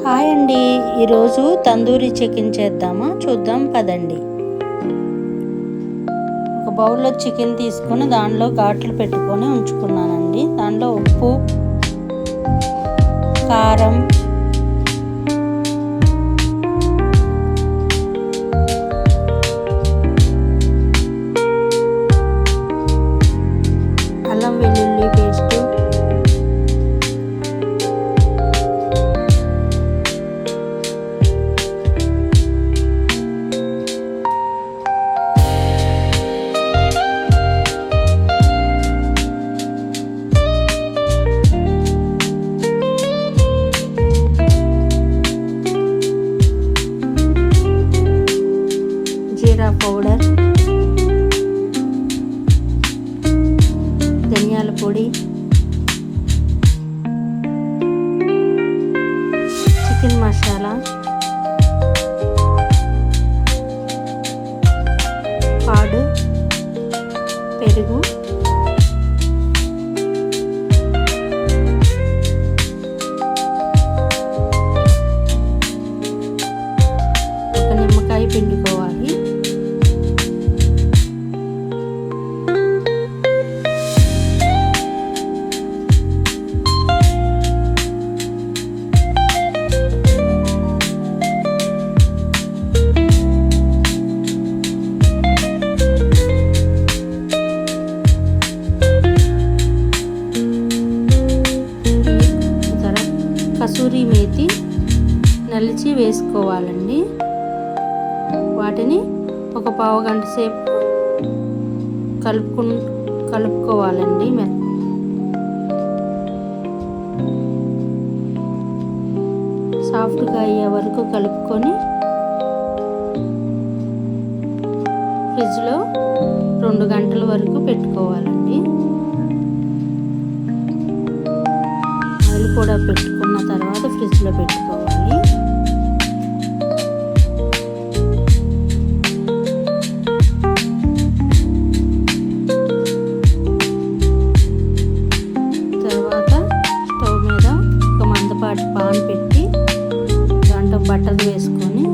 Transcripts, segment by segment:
Hi అండి, ఈరోజు tandoori chicken చేద్దామా చూద్దాం పదండి. ఒక బౌల్లో చికెన్ తీసుకొని దానిలో ఘాట్లు పెట్టుకొని ఉంచుకున్నానండి. దానిలో ఉప్పు, కారం, అల్లం వెల్లుల్లి పేస్టు, జీరా పౌడర్, ధనియాల పొడి, చికెన్ మసాలా, పాడు, పెరుగు, ఒక నిమ్మకాయ పిండుకోవాలి. కసూరి మేతి నలిచి వేసుకోవాలండి. వాటిని ఒక పావు గంట సేపు కలుపుకోవాలండి. సాఫ్ట్గా అయ్యే వరకు కలుపుకొని ఫ్రిడ్జ్లో 2 గంటల వరకు పెట్టుకోవాలండి. ఆయిల్ కూడా పెట్టుకున్న తర్వాత ఫ్రిడ్జ్లో పెట్టుకోవాలి. తర్వాత స్టవ్ మీద ఒక మందపాటి పాన్ పెట్టి దాంట్లో బటర్ వేసుకొని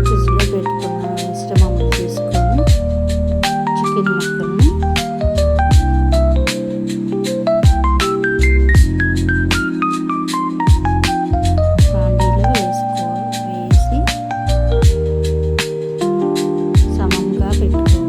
ఫ్రిడ్జ్లో పెట్టుకున్న మిశ్రమం తీసుకొని చికెన్ ముక్కల్ని బాండీలో వేసి సమంగా పెట్టుకోవాలి.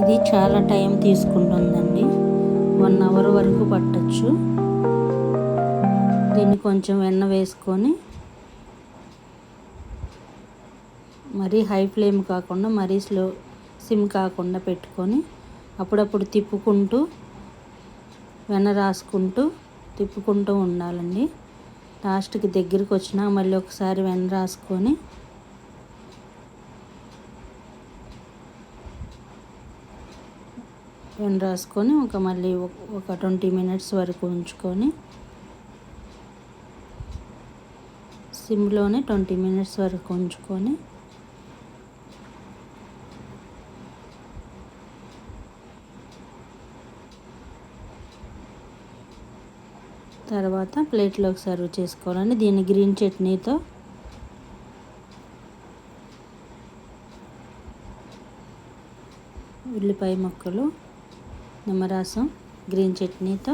ఇది చాలా టైం తీసుకుంటుందండి. 1 అవర్ వరకు పట్టచ్చు. దీన్ని కొంచెం వెన్న వేసుకొని మరీ హై ఫ్లేమ్ కాకుండా మరీ సిమ్ కాకుండా పెట్టుకొని అప్పుడప్పుడు తిప్పుకుంటూ వెన్న రాసుకుంటూ తిప్పుకుంటూ ఉండాలండి. లాస్ట్కి దగ్గరికి వచ్చినా మళ్ళీ ఒకసారి వెన్న రాసుకొని మళ్ళీ ఒక 20 మినిట్స్ వరకు ఉంచుకొని సిమ్లోనే 20 మినిట్స్ వరకు ఉంచుకొని తర్వాత ప్లేట్లోకి సర్వ్ చేసుకోవాలండి. దీన్ని గ్రీన్ చట్నీతో ఉల్లిపాయ ముక్కలు, నిమ్మరసం, గ్రీన్ చట్నీతో